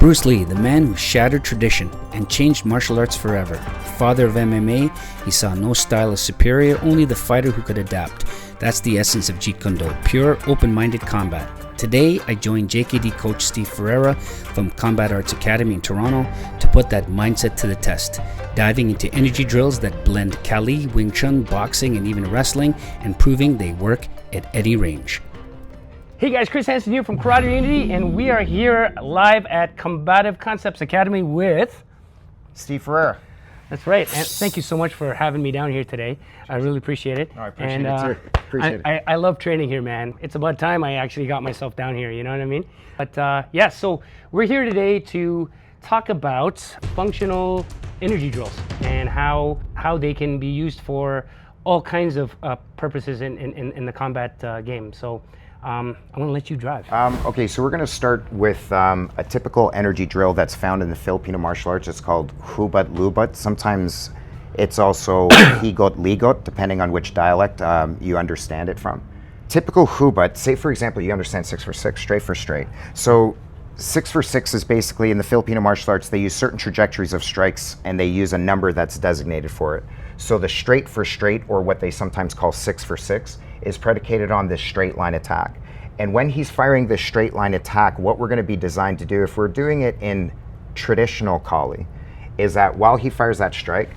Bruce Lee, the man who shattered tradition and changed martial arts forever. Father of MMA, he saw no style as superior, only the fighter who could adapt. That's the essence of Jeet Kune Do, pure, open-minded combat. Today, I joined JKD coach Steve Ferera from Combative Arts Academy in Toronto to put that mindset to the test, diving into energy drills that blend Kali, Wing Chun, boxing, and even wrestling, and proving they work at any range. Hey guys, Chris Hansen here from Karate Unity, and we are here live at Combative Concepts Academy with Steve Ferera. That's right, and thank you so much for having me down here today. I really appreciate it. No, I appreciate it too. Appreciate it. I love training here, man. It's about time I actually got myself down here, you know what I mean? But yeah, so we're here today to talk about functional energy drills and how they can be used for all kinds of purposes in the combat game. So I'm going to let you drive. Okay, so we're going to start with a typical energy drill that's found in the Filipino martial arts. It's called Hubud, Lubud. Sometimes it's also Higot, Ligot, depending on which dialect you understand it from. Typical Hubud, say for example, you understand 6 for 6, straight for straight. So 6 for 6 is basically, in the Filipino martial arts, they use certain trajectories of strikes and they use a number that's designated for it. So the straight for straight, or what they sometimes call 6 for 6, is predicated on this straight line attack. And when he's firing this straight line attack, what we're going to be designed to do, if we're doing it in traditional Kali, is that while he fires that strike,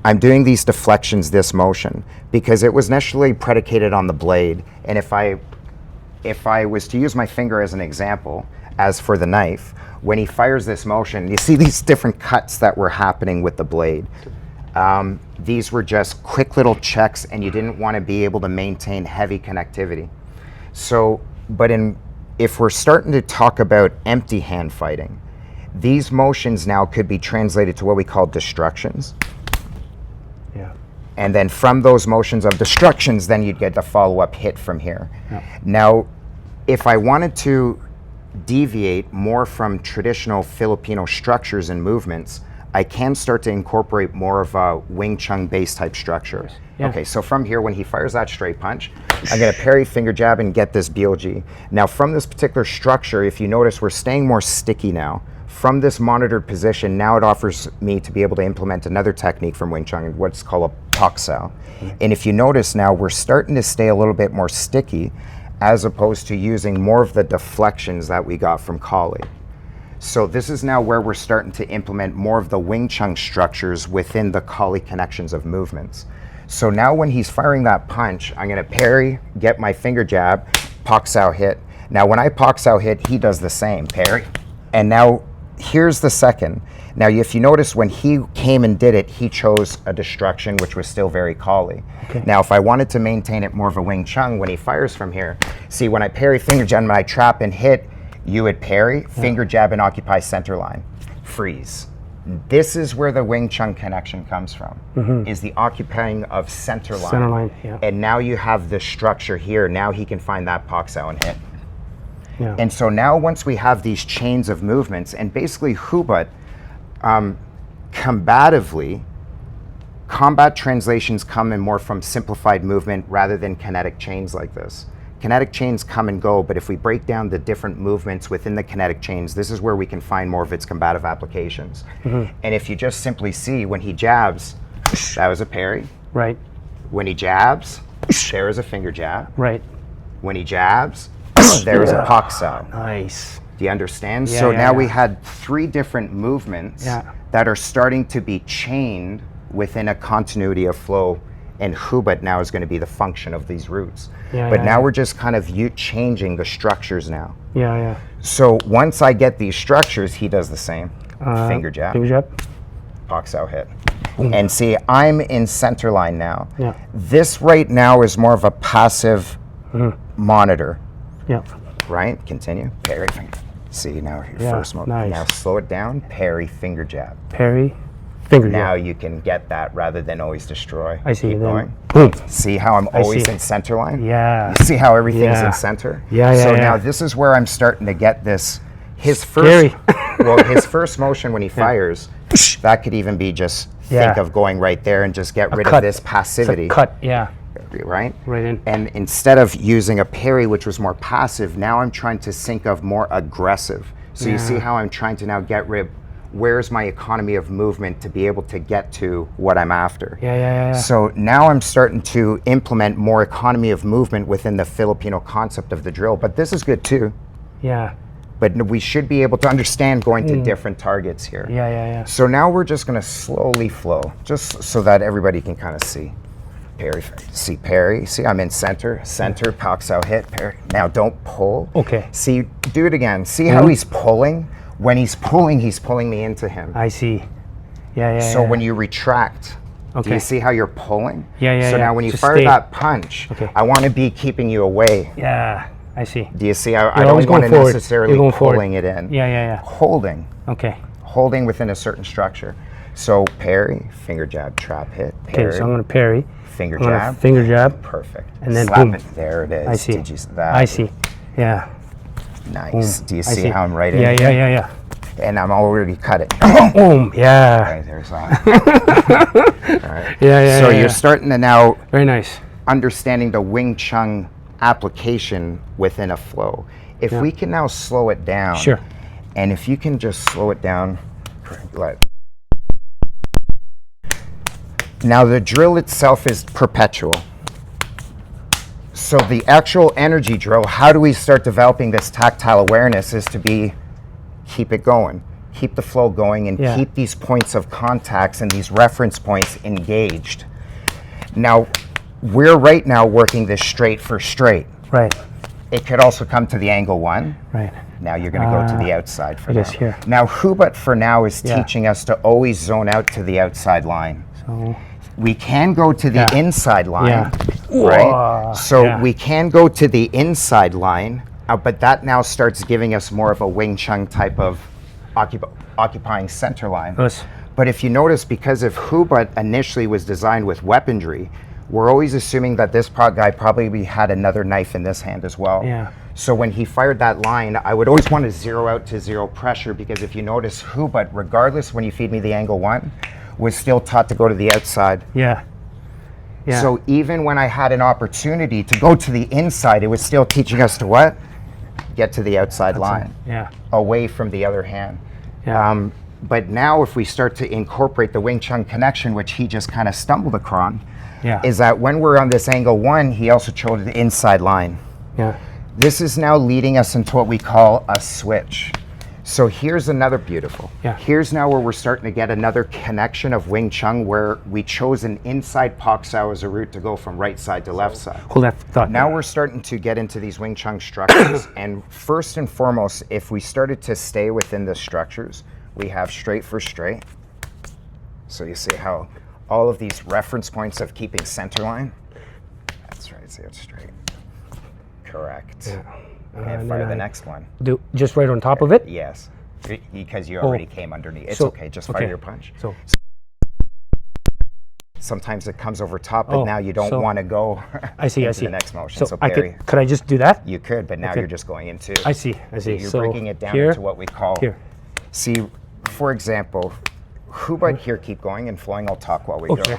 I'm doing these deflections, this motion, because it was initially predicated on the blade. And if I was to use my finger as an example, as for the knife, when he fires this motion, you see these different cuts that were happening with the blade. These were just quick little checks, and you didn't want to be able to maintain heavy connectivity. So, but if we're starting to talk about empty hand fighting, these motions now could be translated to what we call destructions. Yeah. And then from those motions of destructions, then you'd get the follow-up hit from here. Yeah. Now, if I wanted to deviate more from traditional Filipino structures and movements, I can start to incorporate more of a Wing Chun based type structure. Yeah. Okay, so from here, when he fires that straight punch, I'm gonna parry, finger jab, and get this BLG. Now from this particular structure, if you notice, we're staying more sticky now. From this monitored position, now it offers me to be able to implement another technique from Wing Chun, what's called a paksao. And if you notice now, we're starting to stay a little bit more sticky, as opposed to using more of the deflections that we got from Kali. So this is now where we're starting to implement more of the Wing Chun structures within the Kali connections of movements. So now when he's firing that punch, I'm gonna parry, get my finger jab, paksao hit. Now when I paksao hit, he does the same, parry. And now here's the second. Now if you notice, when he came and did it, he chose a destruction, which was still very Kali. Okay. Now if I wanted to maintain it more of a Wing Chun, when he fires from here, see when I parry, finger jab, when I trap and hit, you would parry, finger jab, and occupy center line. Freeze. This is where the Wing Chun connection comes from, is the occupying of center line. Center line, yeah. And now you have this structure here. Now he can find that paksao and hit. Yeah. And so now once we have these chains of movements, and basically Hubud, combatively, combat translations come in more from simplified movement rather than kinetic chains like this. Kinetic chains come and go, but if we break down the different movements within the kinetic chains, this is where we can find more of its combative applications. And if you just simply see, when he jabs, that was a parry. Right. When he jabs, there is a finger jab. Right. When he jabs, there is a paksao. Nice. Do you understand? Yeah, So yeah, now yeah. we had 3 different movements that are starting to be chained within a continuity of flow, and Hubud now is going to be the function of these roots. But now we're just kind of changing the structures now. Yeah, yeah. So once I get these structures, he does the same. Finger jab, Finger jab. paksao hit. And see, I'm in center line now. Yeah. This right now is more of a passive monitor, Yeah. right? Continue, parry, finger. See, now your first mode. Nice. Now slow it down, parry, finger jab. Parry, finger jab. Now you can get that rather than always destroy. I see. Keep Then going. boom. See how I'm always see. in center line? Yeah. You see how everything's Yeah. in center? Yeah, yeah, So yeah. now this is where I'm starting to get this. His first, well, his first motion when he fires, that could even be just think of going right there and just get rid of this passivity. It's a cut, yeah. Right? Right in. And instead of using a parry, which was more passive, now I'm trying to think of more aggressive. So you see how I'm trying to now get rid, where's my economy of movement to be able to get to what I'm after. So now I'm starting to implement more economy of movement within the Filipino concept of the drill, but this is good too. But we should be able to understand going to different targets here. So now we're just gonna slowly flow, just so that everybody can kind of see. Parry, see I'm in center, pox out, hit, parry. Now don't pull. See, do it again. See how he's pulling? When he's pulling me into him. I see. So when you retract, do you see how you're pulling? So now when you Just fire stay. that punch, I want to be keeping you away. I see. Do you see? I don't want to necessarily pulling it in. Holding. Holding within a certain structure. So parry, finger jab, trap hit. Parry, so I'm gonna parry. Finger jab. Finger jab. Perfect. And then slap boom. it. There it is. I see. Did you see that? I see. Nice. Boom. Do you I see see. how I'm right in? Yeah. And I'm already cut it. Boom. Right, there's that. All right. So you're starting to now very nice understanding the Wing Chun application within a flow. If we can now slow it down. And if you can just slow it down. Now the drill itself is perpetual. So the actual energy drill, how do we start developing this tactile awareness, is to keep it going, keep the flow going, and keep these points of contacts and these reference points engaged. Now, we're right now working this straight for straight. It could also come to the angle one. Now you're going to go to the outside for now. Here. Now Hubud for now is teaching us to always zone out to the outside line. So we can go to the inside line, right? So we can go to the inside line, but that now starts giving us more of a Wing Chun type of occupying center line. But if you notice, because if Hubud initially was designed with weaponry, we're always assuming that this guy probably had another knife in this hand as well. So when he fired that line, I would always want to zero out to zero pressure, because if you notice, Hubud, regardless when you feed me the angle one, was still taught to go to the outside. So even when I had an opportunity to go to the inside, it was still teaching us to what? Get to the outside line, away from the other hand. But now if we start to incorporate the Wing Chun connection, which he just kind of stumbled across, is that when we're on this angle one, he also chose the inside line. This is now leading us into what we call a switch. So here's another beautiful. Here's now where we're starting to get another connection of Wing Chun, where we chose an inside Pak Sao as a route to go from right side to left side. Hold that thought. Now we're starting to get into these Wing Chun structures. And first and foremost, if we started to stay within the structures, we have straight for straight. So you see how all of these reference points of keeping center line. That's right, see it's straight. Correct. And fire the next one. Do just right on top of it? Yes, because you already came underneath. It's okay, just fire your punch. Sometimes it comes over top, but now you don't want to go into the next motion. So parry. Could I just do that? You could, but now you're just going into. I see. You're breaking it down into what we call. See, for example, Hubud here, keep going and flowing. I'll talk while we go.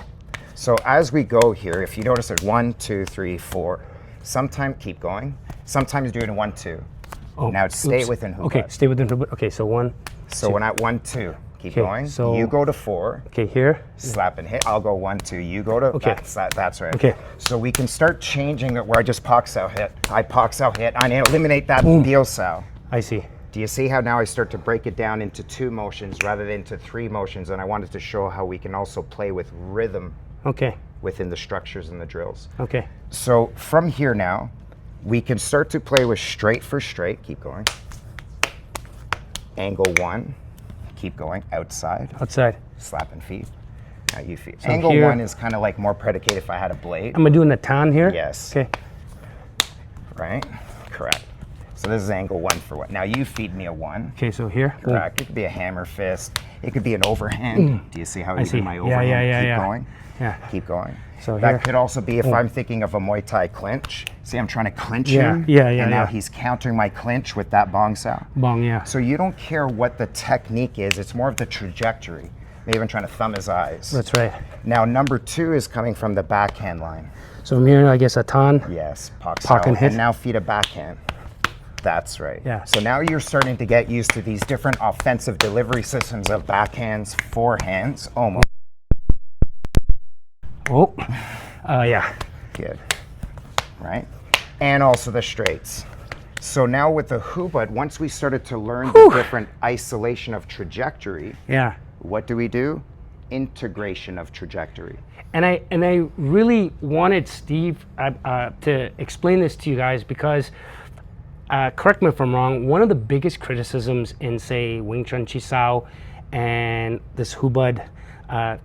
So as we go here, if you notice there's 1, 2, 3, 4. Sometimes keep going. Sometimes do it in 1, 2. Now stay within Hubud. Stay within Hubud. Okay, so 1. So when at 1, 2, keep going. So you go to 4. Here. Slap and hit. I'll go 1, 2. You go to. That's right. Okay. So we can start changing it where I just Pak Sao hit. I Pak Sao hit. I eliminate that Dio Sao. I see. Do you see how now I start to break it down into 2 motions rather than into 3 motions? And I wanted to show how we can also play with rhythm. Within the structures and the drills. So from here now, we can start to play with straight for straight. Keep going. Angle 1. Keep going. Outside. Slap and feed. Now you feed. So angle 1 is kind of like more predicated if I had a blade. Am I doing the tan here? Yes. Right? Correct. So this is angle 1 for what? Now you feed me a 1. So here. Correct. It could be a hammer fist. It could be an overhand. Do you see how I do my overhand? Keep going. Keep going. So that could also be if I'm thinking of a Muay Thai clinch. See, I'm trying to clinch him. And now he's countering my clinch with that bong sao. So you don't care what the technique is. It's more of the trajectory. Maybe even trying to thumb his eyes. That's right. Now number 2 is coming from the backhand line. So from here, I guess a tan. Yes, Pak Sao. And now feed a backhand. That's right. Yeah. So now you're starting to get used to these different offensive delivery systems of backhands, forehands, almost. Oh, yeah. Good. Right? And also the straights. So now with the Hubud, once we started to learn the different isolation of trajectory, Yeah. what do? Integration of trajectory. And I really wanted Steve to explain this to you guys because, correct me if I'm wrong, one of the biggest criticisms in, say, Wing Chun Chi Sao and this Hubud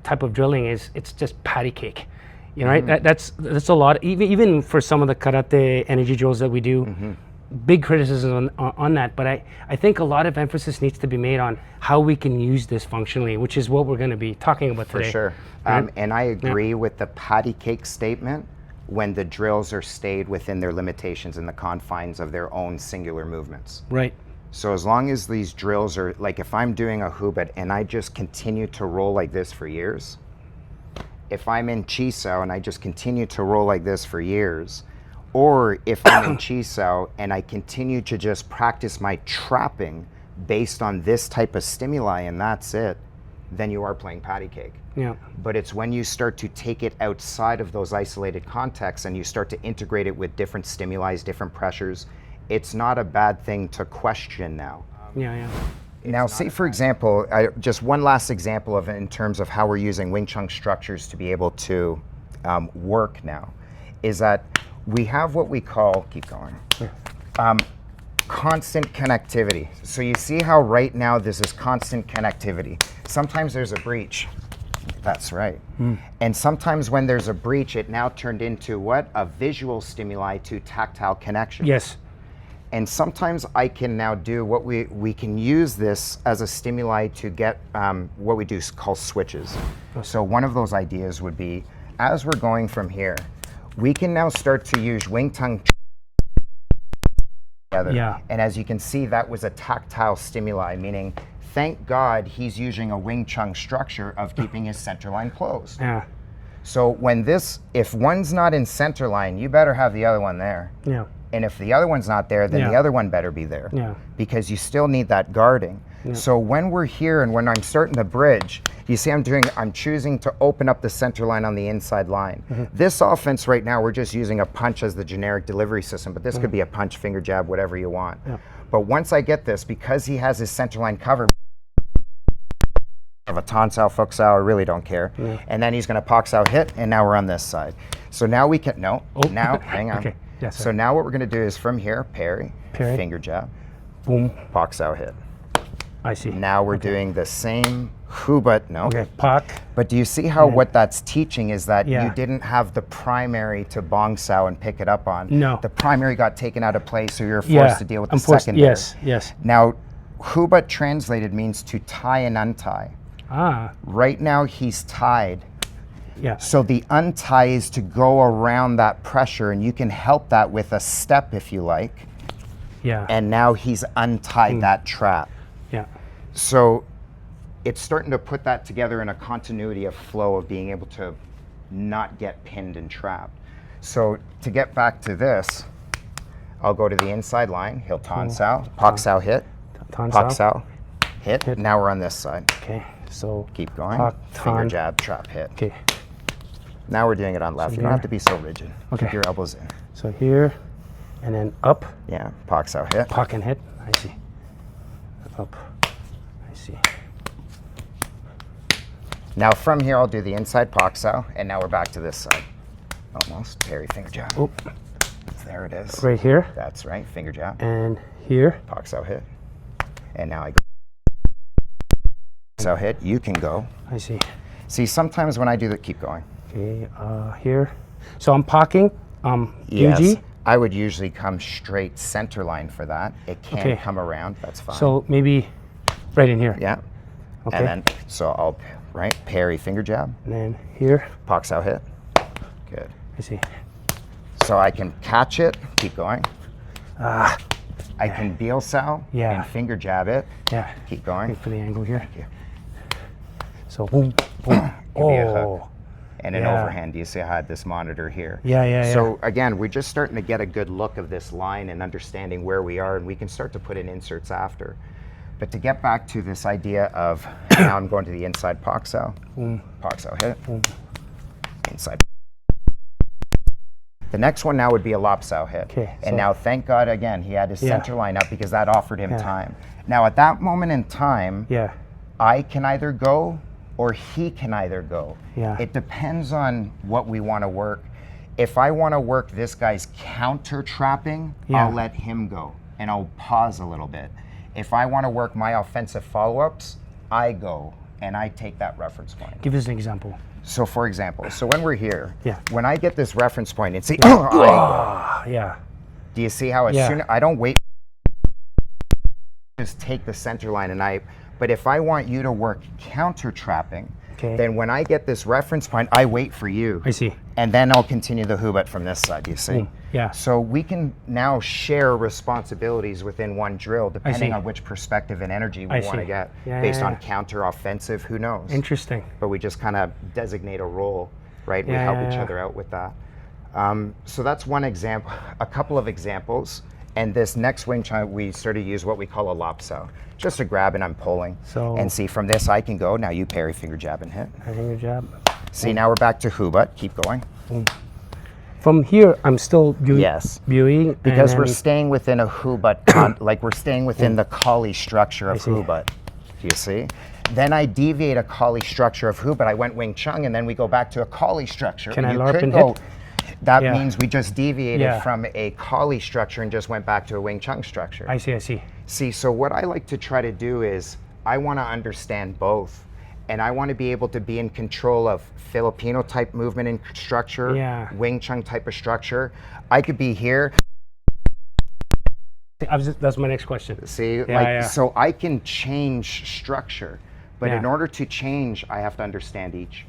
type of drilling is it's just patty cake. You know, right? That's a lot. Even for some of the karate energy drills that we do, big criticism on that. But I think a lot of emphasis needs to be made on how we can use this functionally, which is what we're going to be talking about today. For sure. Right? And I agree with the patty cake statement when the drills are stayed within their limitations and the confines of their own singular movements. Right. So as long as these drills are, like if I'm doing a Hubud and I just continue to roll like this for years, if I'm in Chi Sao and I just continue to roll like this for years, or if I'm in Chi Sao and I continue to just practice my trapping based on this type of stimuli and that's it, then you are playing patty cake. Yeah. But it's when you start to take it outside of those isolated contexts and you start to integrate it with different stimuli, different pressures, it's not a bad thing to question now. Yeah. Now, say for example, just one last example of in terms of how we're using Wing Chun structures to be able to work now, is that we have what we call, keep going, constant connectivity. So you see how right now this is constant connectivity. Sometimes there's a breach. That's right. And sometimes when there's a breach, it now turned into what? A visual stimuli to tactile connection. Yes. And sometimes I can now do what we can use this as a stimuli to get what we do call switches. So one of those ideas would be, as we're going from here, we can now start to use Wing Chun together. Yeah. And as you can see, that was a tactile stimuli, meaning thank God he's using a Wing Chun structure of keeping his center line closed. Yeah. So when this, if one's not in center line, you better have the other one there. Yeah. And if the other one's not there, then Yeah. the other one better be there. Yeah. Because you still need that guarding. Yeah. So when we're here and when I'm starting to bridge, you see I'm choosing to open up the center line on the inside line. This offense right now, we're just using a punch as the generic delivery system, but this could be a punch, finger jab, whatever you want. Yeah. But once I get this, because he has his center line covered, of a Tan Sao, Fuk Sao, I really don't care. And then he's gonna Pak Sao hit, and now we're on this side. So now we can, now, hang on. Okay. Yes, So now what we're gonna do is from here, parry, finger jab, Boom. Pak Sao hit. I see. Now we're doing the same Hubud, Okay. Pak. But do you see how what that's teaching is that Yeah. you didn't have the primary to Bong Sao and pick it up on. No. The primary got taken out of play, so you're forced to deal with the secondary. Yes. Now, Hubud translated means to tie and untie. Ah. Right now he's tied. Yeah. So the untie is to go around that pressure, and you can help that with a step if you like. Yeah. And now he's untied that trap. Yeah. So it's starting to put that together in a continuity of flow of being able to not get pinned and trapped. So to get back to this, I'll go to the inside line. He'll Tan Sao, Pak Sao hit, Tan Pak Sao. Sao hit. Now we're on this side. Okay. So Keep going. Pak, Finger Tan. jab, trap hit. Okay. Now we're doing it on left. You don't have to be so rigid. Okay. Keep your elbows in. So here, and then up. Yeah, Pak Sao hit. Pak and hit. I see. Up. I see. Now from here, I'll do the inside Pak Sao, and now we're back to this side. Almost. Parry, finger jab. Oh. There it is. Right here. That's right. Finger jab. And here. Pak Sao hit. And now I go. So hit. You can go. I see. See, sometimes when I do that, keep going. Okay. Here. So I'm parking. Yes. UG. I would usually come straight center line for that. It can Okay. come around. That's fine. So maybe right in here. Yeah. Okay. And then, so I'll, parry, finger jab. And then here. Pak Sao hit. Good. I see. So I can catch it, keep going. I can Biel Sao Yeah. and finger jab it, Yeah. keep going. Wait for the angle here. you. So boom, boom. Give me a hook. and an overhand. Do you see I had this monitor here? So again, we're just starting to get a good look of this line and understanding where we are, and we can start to put in inserts after. But to get back to this idea of, now I'm going to the inside Paksao. Paksao hit. Inside. The next one now would be a Lopsao hit. And now, thank God, again, he had his center line up because that offered him time. Now, at that moment in time, I can either go or he can either go. It depends on what we want to work. If I want to work this guy's counter trapping, I'll let him go and I'll pause a little bit. If I want to work my offensive follow-ups, I go and I take that reference point. Give us an example. So for example, so when we're here, when I get this reference point and see, do you see how as soon I don't wait, just take the center line and but if I want you to work counter trapping, then when I get this reference point, I wait for you. I see. And then I'll continue the Hubud from this side, you see? So we can now share responsibilities within one drill depending on which perspective and energy we want to get based on counter, offensive, who knows? Interesting. But we just kind of designate a role, right? We help each other out with that. So that's one example, a couple of examples. And this next Wing Chun, we sort of use what we call a Lopsao. Just a grab and I'm pulling. And see, from this I can go. Now you parry, finger jab and hit. Finger jab. See, now we're back to Hubud. Keep going. From here, I'm still doing. Because we're staying within a Hubud, like we're staying within the Kali structure of Hubud. Do you see? Then I deviate a Kali structure of Hubud. I went Wing Chun, and then we go back to a Kali structure. Can I LARP and hit? That means we just deviated from a Kali structure and just went back to a Wing Chun structure. I see. See, so what I like to try to do is I want to understand both. And I want to be able to be in control of Filipino type movement and structure, Wing Chun type of structure. I could be here. That's my next question. See, so I can change structure, but in order to change, I have to understand each.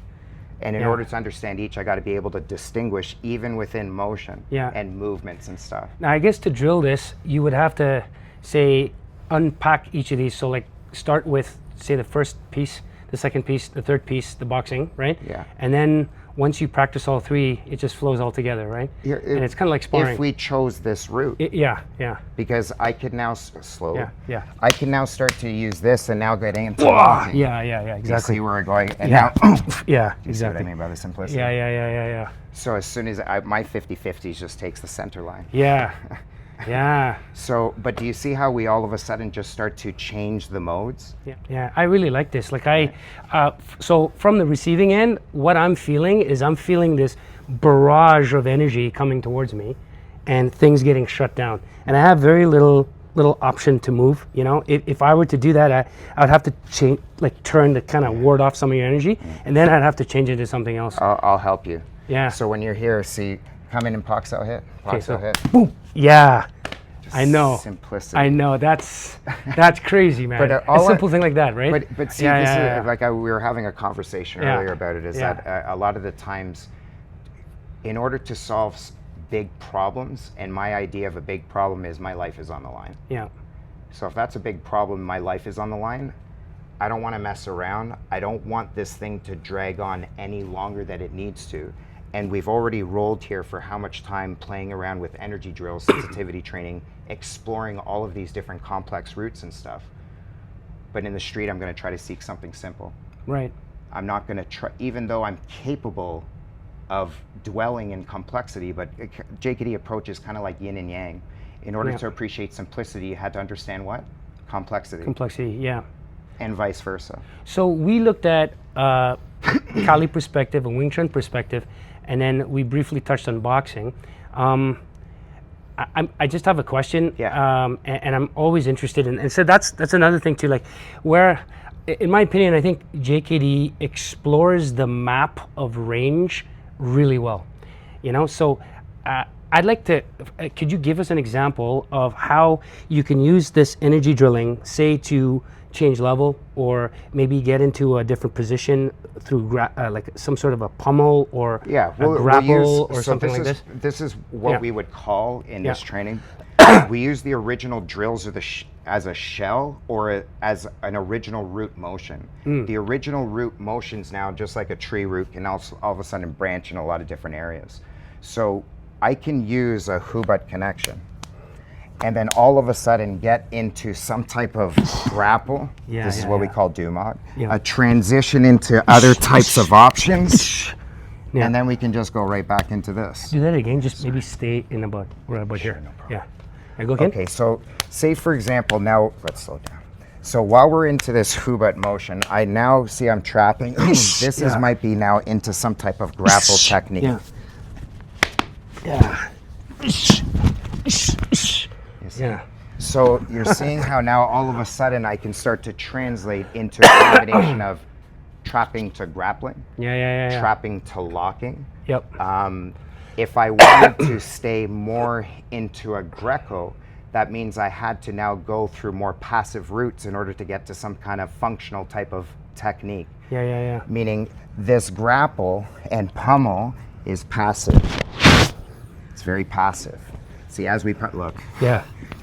And in order to understand each, I got to be able to distinguish even within motion and movements and stuff. Now, I guess to drill this, you would have to say unpack each of these. So like start with say the first piece, the second piece, the third piece, the boxing, right? And then once you practice all three, it just flows all together, right? And it's kind of like sparring. If we chose this route. Because I could now slowly. I can now start to use this and now getting into walking. Exactly. You see where we're going, and now. Exactly. See what I mean by the simplicity? So as soon as my 50-50s just takes the center line. So, but do you see how we all of a sudden just start to change the modes? I really like this. Like so from the receiving end, what I'm feeling is I'm feeling this barrage of energy coming towards me and things getting shut down. And I have very little option to move, you know? If I were to do that, I would have to change, like turn to kind of ward off some of your energy, and then I'd have to change it to something else. I'll help you. So when you're here, see, come in and Paksao hit. Paksao hit. Boom. I know. Simplicity. I know. That's crazy, man. But a simple thing like that, right? But see, this is like we were having a conversation earlier about it. Is that a lot of the times, in order to solve big problems, and my idea of a big problem is my life is on the line. So if that's a big problem, my life is on the line. I don't want to mess around. I don't want this thing to drag on any longer than it needs to. And we've already rolled here for how much time playing around with energy drills, sensitivity training, exploring all of these different complex routes and stuff. But in the street, I'm going to try to seek something simple. Right. I'm not going to try, even though I'm capable of dwelling in complexity, but JKD approach is kind of like yin and yang. In order to appreciate simplicity, you had to understand what? Complexity. Complexity, And vice versa. So we looked at Kali perspective and Wing Chun perspective, and then we briefly touched on boxing. I just have a question, and I'm always interested in, and so that's another thing too, like where, in my opinion, I think JKD explores the map of range really well, you know. So I'd like to, could you give us an example of how you can use this energy drilling, say to change level, or maybe get into a different position through like some sort of a pummel or a grapple or something like this? This is what we would call in this training. we use the original drills or as a shell or as an original root motion. The original root motions now, just like a tree root, can also all of a sudden branch in a lot of different areas. So I can use a Hubud connection and then all of a sudden get into some type of grapple. This is what we call Dumog. A transition into other types of options. And then we can just go right back into this. Do that again, just maybe stay in about here. No problem. Yeah. And go again. Okay, so say for example, now let's slow down. So while we're into this Hubud motion, I now see I'm trapping. This might be now into some type of grapple technique. Yeah. So you're seeing how now all of a sudden I can start to translate into a combination of trapping to grappling, trapping to locking. Yep. If I wanted to stay more into a Greco, that means I had to now go through more passive routes in order to get to some kind of functional type of technique. Meaning this grapple and pummel is passive. It's very passive. See, as we look.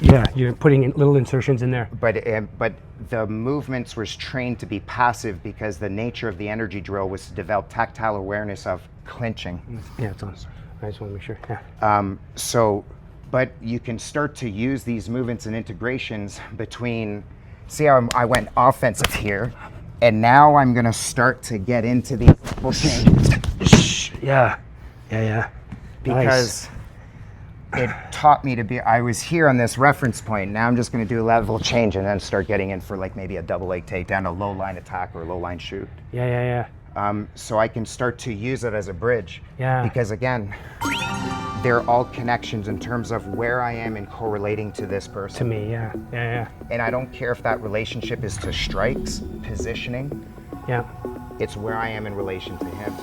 You're putting in little insertions in there. But the movements was trained to be passive because the nature of the energy drill was to develop tactile awareness of clinching. Yeah, it's on. I just want to make sure. But you can start to use these movements and integrations between, see how I went offensive here, and now I'm going to start to get into these little changes. Because it taught me to be, I was here on this reference point, now I'm just going to do a level change and then start getting in for like maybe a double leg takedown, a low line attack, or a low line shoot. So I can start to use it as a bridge. Because again, they're all connections in terms of where I am in correlating to this person. To me, And I don't care if that relationship is to strikes, positioning. Yeah. It's where I am in relation to him.